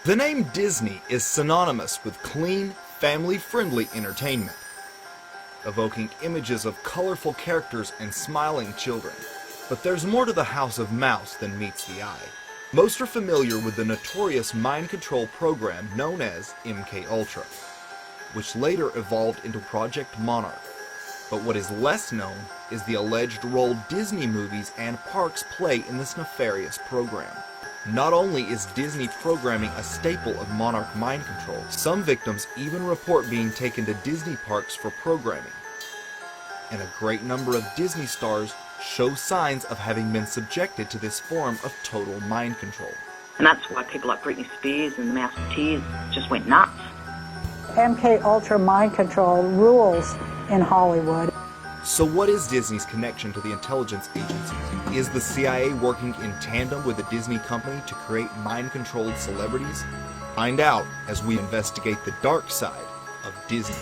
The name Disney is synonymous with clean, family-friendly entertainment, evoking images of colorful characters and smiling children. But there's more to the House of Mouse than meets the eye. Most are familiar with the notorious mind control program known as MK Ultra, which later evolved into Project Monarch. But what is less known is the alleged role Disney movies and parks play in this nefarious program. Not only is Disney programming a staple of Monarch mind control, some victims even report being taken to Disney parks for programming. And a great number of Disney stars show signs of having been subjected to this form of total mind control. And that's why people like Britney Spears and the Mouseketeers just went nuts. MK Ultra mind control rules in Hollywood. So what is Disney's connection to the intelligence agencies? Is the CIA working in tandem with the Disney company to create mind-controlled celebrities? Find out as we investigate the dark side of Disney.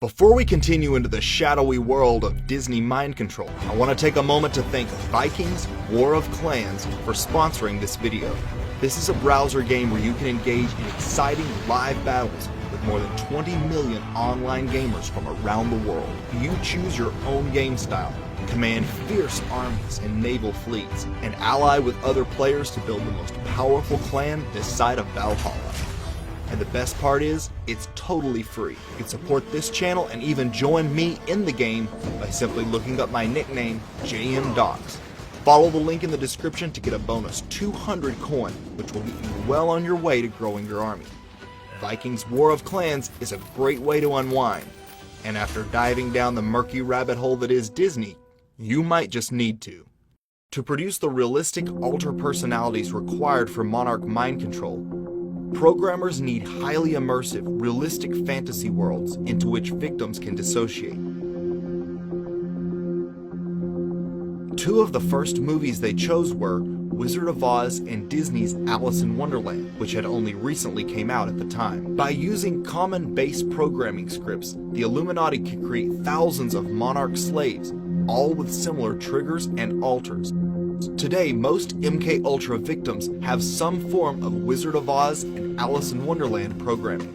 Before we continue into the shadowy world of Disney mind control, I want to take a moment to thank Vikings War of Clans for sponsoring this video. This is a browser game where you can engage in exciting live battles with more than 20 million online gamers from around the world. You choose your own game style, command fierce armies and naval fleets, and ally with other players to build the most powerful clan this side of Valhalla. And the best part is, it's totally free. You can support this channel and even join me in the game by simply looking up my nickname, JMDocs. Follow the link in the description to get a bonus 200 coin, which will get you well on your way to growing your army. Vikings War of Clans is a great way to unwind, and after diving down the murky rabbit hole that is Disney, you might just need to. To produce the realistic alter personalities required for Monarch mind control, programmers need highly immersive, realistic fantasy worlds into which victims can dissociate. Two of the first movies they chose were Wizard of Oz and Disney's Alice in Wonderland, which had only recently came out at the time. By using common base programming scripts, the Illuminati could create thousands of Monarch slaves, all with similar triggers and alters. Today, most MK Ultra victims have some form of Wizard of Oz and Alice in Wonderland programming.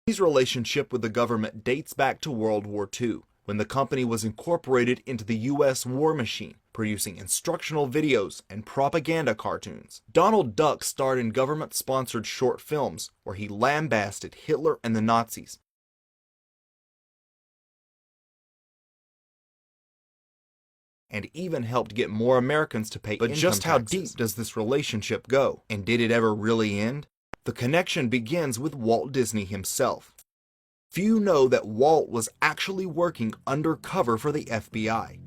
Disney's relationship with the government dates back to World War II, when the company was incorporated into the U.S. war machine, producing instructional videos and propaganda cartoons. Donald Duck starred in government-sponsored short films where he lambasted Hitler and the Nazis. And even helped get more Americans to pay income taxes. But just how deep does this relationship go? And did it ever really end? The connection begins with Walt Disney himself. Few know that Walt was actually working undercover for the FBI,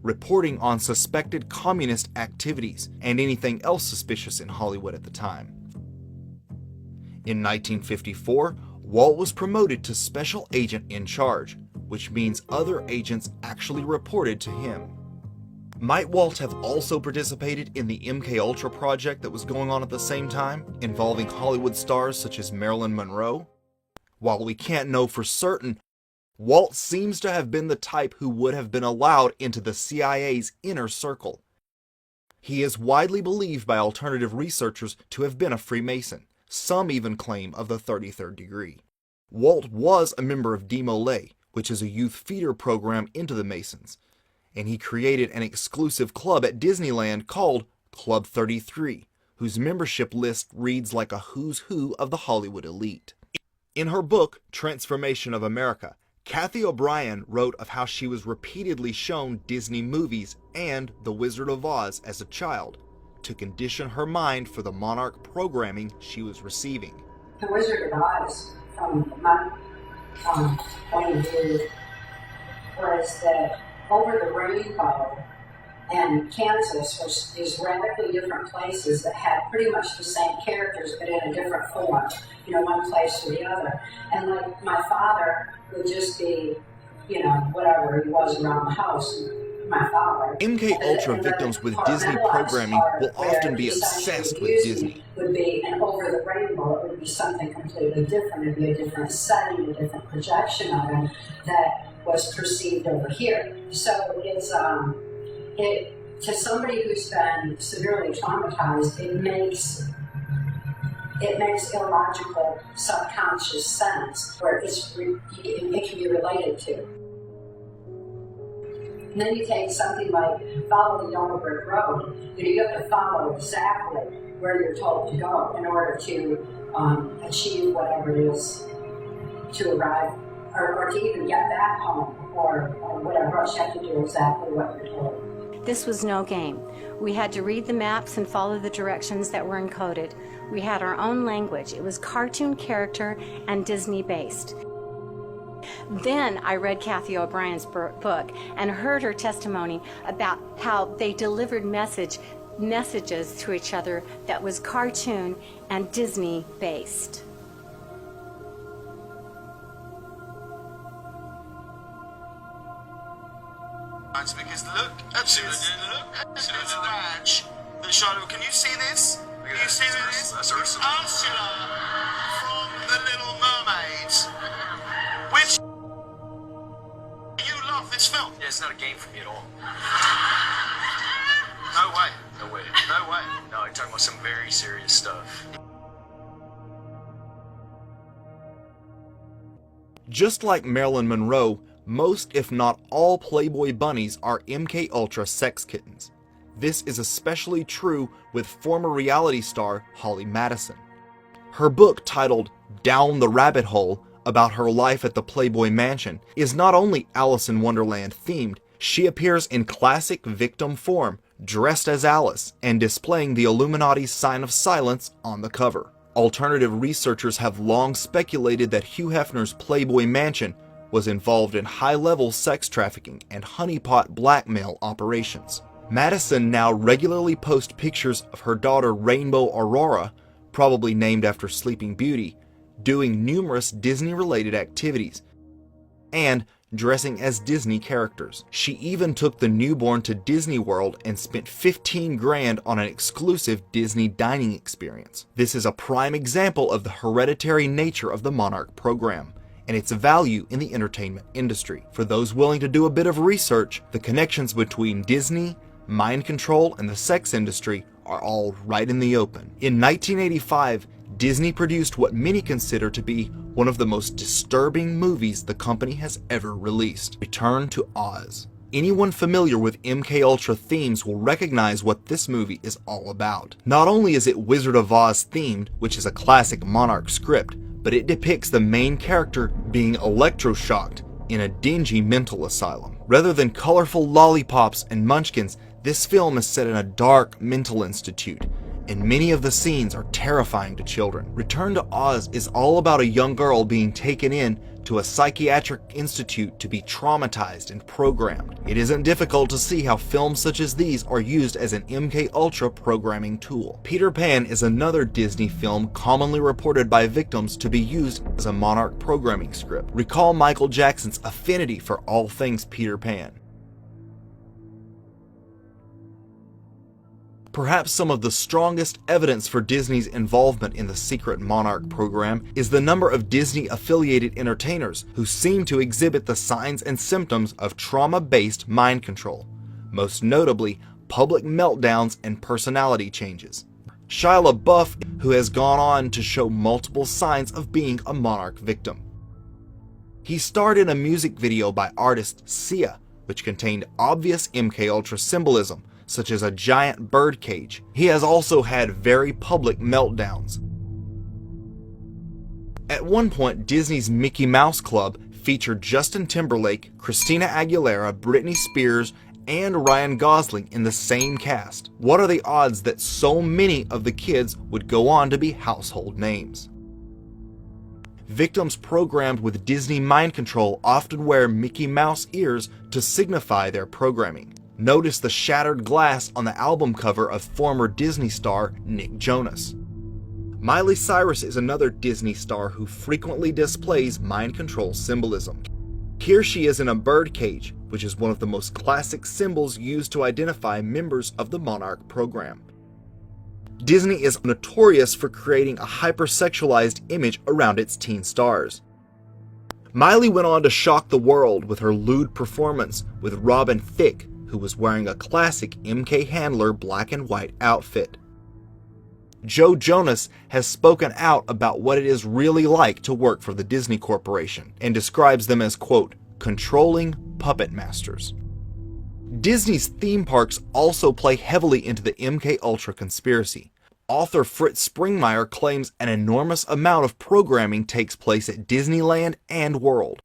reporting on suspected communist activities and anything else suspicious in Hollywood at the time. In 1954, Walt was promoted to Special Agent in Charge, which means other agents actually reported to him. Might Walt have also participated in the MK Ultra project that was going on at the same time, involving Hollywood stars such as Marilyn Monroe? While we can't know for certain, Walt seems to have been the type who would have been allowed into the CIA's inner circle. He is widely believed by alternative researchers to have been a Freemason, some even claim of the 33rd degree. Walt was a member of Demolay, which is a youth feeder program into the Masons, and he created an exclusive club at Disneyland called Club 33, whose membership list reads like a who's who of the Hollywood elite. In her book, Transformation of America, Kathy O'Brien wrote of how she was repeatedly shown Disney movies and The Wizard of Oz as a child to condition her mind for the Monarch programming she was receiving. The Wizard of Oz, from my point of view, was that over the rainbow and Kansas, was these radically different places that had pretty much the same characters but in a different form, one place or the other. And like my father would just be, whatever he was around the house. My father. MK Ultra victims with Disney programming will often be obsessed with Disney. Would be, and over the rainbow, it would be something completely different. It'd be a different setting, a different projection of him that was perceived over here. So it's to somebody who's been severely traumatized, it makes illogical subconscious sense where it can be related to. And then you take something like follow the yellow brick road. You have to follow exactly where you're told to go in order to achieve whatever it is to arrive or to even get back home or whatever else. You have to do exactly what you're told. This was no game. We had to read the maps and follow the directions that were encoded. We had our own language. It was cartoon character and Disney based. Then I read Kathy O'Brien's book and heard her testimony about how they delivered messages to each other that was cartoon and Disney based. Because look at this badge that Charlotte, can you see this? Can you see this? It's Ursula from The Little Mermaid. Which you love this film? Yeah, it's not a game for me at all. No way. No way. No way. No, you're talking about some very serious stuff. Just like Marilyn Monroe, most if not all Playboy bunnies are MK Ultra sex kittens. This is especially true with former reality star Holly Madison. Her book titled Down the Rabbit Hole, about her life at the Playboy Mansion, is not only Alice in Wonderland themed, she appears in classic victim form, dressed as Alice, and displaying the Illuminati's sign of silence on the cover. Alternative researchers have long speculated that Hugh Hefner's Playboy Mansion was involved in high-level sex trafficking and honeypot blackmail operations. Madison now regularly posts pictures of her daughter Rainbow Aurora, probably named after Sleeping Beauty, doing numerous Disney-related activities, and dressing as Disney characters. She even took the newborn to Disney World and spent $15 grand on an exclusive Disney dining experience. This is a prime example of the hereditary nature of the Monarch program and its value in the entertainment industry. For those willing to do a bit of research, the connections between Disney, mind control, and the sex industry are all right in the open. In 1985, Disney produced what many consider to be one of the most disturbing movies the company has ever released, Return to Oz. Anyone familiar with MK Ultra themes will recognize what this movie is all about. Not only is it Wizard of Oz themed, which is a classic Monarch script, but it depicts the main character being electroshocked in a dingy mental asylum. Rather than colorful lollipops and munchkins, this film is set in a dark mental institute, and many of the scenes are terrifying to children. Return to Oz is all about a young girl being taken in to a psychiatric institute to be traumatized and programmed. It isn't difficult to see how films such as these are used as an MK Ultra programming tool. Peter Pan is another Disney film commonly reported by victims to be used as a Monarch programming script. Recall Michael Jackson's affinity for all things Peter Pan. Perhaps some of the strongest evidence for Disney's involvement in the secret Monarch program is the number of Disney-affiliated entertainers who seem to exhibit the signs and symptoms of trauma-based mind control, most notably public meltdowns and personality changes. Shia LaBeouf, who has gone on to show multiple signs of being a Monarch victim. He starred in a music video by artist Sia, which contained obvious MK Ultra symbolism, such as a giant bird cage. He has also had very public meltdowns. At one point, Disney's Mickey Mouse Club featured Justin Timberlake, Christina Aguilera, Britney Spears, and Ryan Gosling in the same cast. What are the odds that so many of the kids would go on to be household names? Victims programmed with Disney mind control often wear Mickey Mouse ears to signify their programming. Notice the shattered glass on the album cover of former Disney star Nick Jonas. Miley Cyrus is another Disney star who frequently displays mind control symbolism. Here she is in a birdcage, which is one of the most classic symbols used to identify members of the Monarch program. Disney is notorious for creating a hypersexualized image around its teen stars. Miley went on to shock the world with her lewd performance with Robin Thicke, who was wearing a classic MK Handler black and white outfit. Joe Jonas has spoken out about what it is really like to work for the Disney Corporation and describes them as, quote, controlling puppet masters. Disney's theme parks also play heavily into the MK Ultra conspiracy. Author Fritz Springmeier claims an enormous amount of programming takes place at Disneyland and World.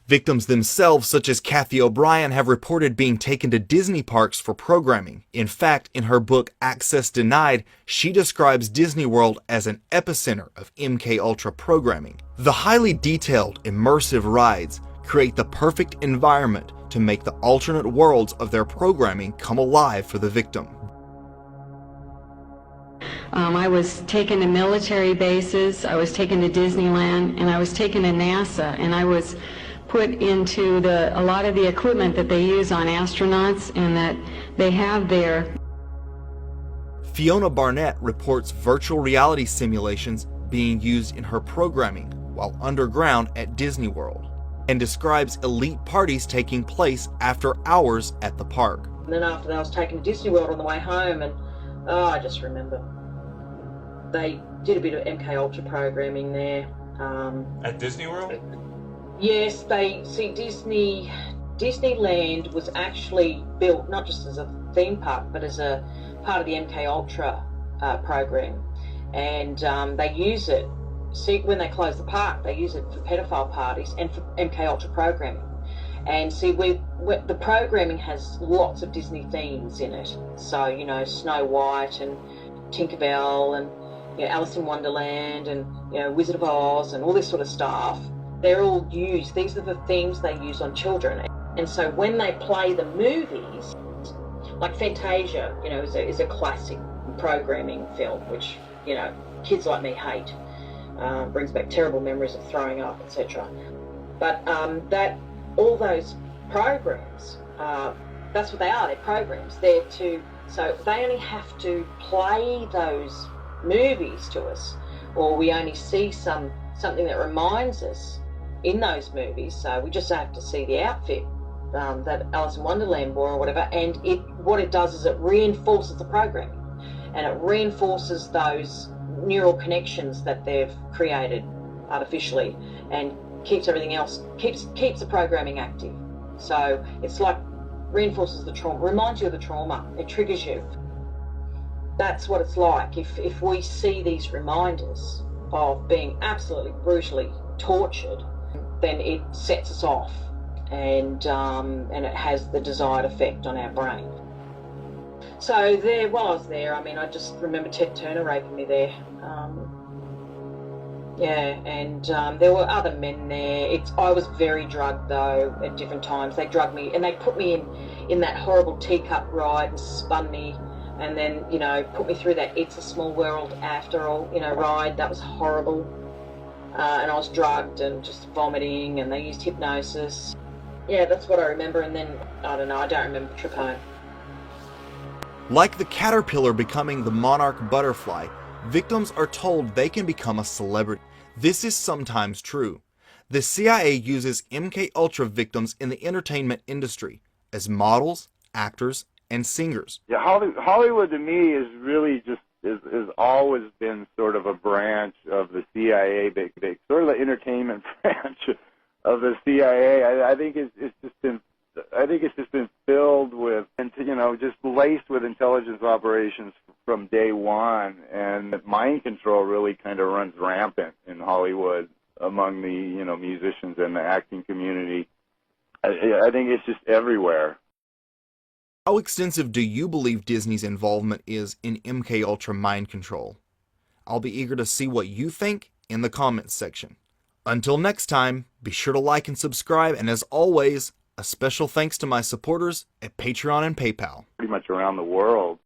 Victims themselves, such as Kathy O'Brien, have reported being taken to Disney parks for programming. In fact, in her book Access Denied, she describes Disney World as an epicenter of MK Ultra programming. The highly detailed, immersive rides create the perfect environment to make the alternate worlds of their programming come alive for the victim. I was taken to military bases, I was taken to Disneyland, and I was taken to NASA, and I was put into a lot of the equipment that they use on astronauts and that they have there. Fiona Barnett reports virtual reality simulations being used in her programming while underground at Disney World, and describes elite parties taking place after hours at the park. And then after that, I was taken to Disney World on the way home, and I just remember they did a bit of MK Ultra programming there. At Disney World? Yes, Disneyland was actually built not just as a theme park, but as a part of the MK Ultra program, and they use it. See, when they close the park, they use it for pedophile parties and for MK Ultra programming. And see, the programming has lots of Disney themes in it. So, you know, Snow White and Tinkerbell and, you know, Alice in Wonderland and, you know, Wizard of Oz and all this sort of stuff. They're all used. These are the themes they use on children. And so when they play the movies, like Fantasia, you know, is a classic programming film, which, you know, kids like me hate. Brings back terrible memories of throwing up, etc. But all those programs, that's what they are. They're programs. So they only have to play those movies to us, or we only see something that reminds us in those movies. So we just have to see the outfit that Alice in Wonderland wore or whatever, and what it does is it reinforces the programming, and it reinforces those neural connections that they've created artificially, and keeps everything else, keeps the programming active. So it's like reinforces the trauma, reminds you of the trauma, it triggers you. That's what it's like if we see these reminders of being absolutely brutally tortured, then it sets us off, and it has the desired effect on our brain. So there, while I was there, I mean, I just remember Ted Turner raping me there. And there were other men there. I was very drugged though at different times. They drugged me and they put me in that horrible teacup ride and spun me, and then, you know, put me through that It's a Small World After All, you know, ride. That was horrible. And I was drugged and just vomiting, and they used hypnosis. Yeah, that's what I remember. And then, I don't know, I don't remember the trip home. Like the caterpillar becoming the monarch butterfly, victims are told they can become a celebrity. This is sometimes true. The CIA uses MK Ultra victims in the entertainment industry as models, actors, and singers. Yeah, Hollywood to me is really just has always been sort of a branch of the CIA, sort of the entertainment branch of the CIA. I think it's just been filled with, and you know, just laced with intelligence operations from day one, and mind control really kind of runs rampant in Hollywood among the, you know, musicians and the acting community. I think it's just everywhere. How extensive do you believe Disney's involvement is in MK Ultra mind control? I'll be eager to see what you think in the comments section. Until next time, be sure to like and subscribe, and as always, A special thanks to my supporters at Patreon and PayPal. Pretty much around the world.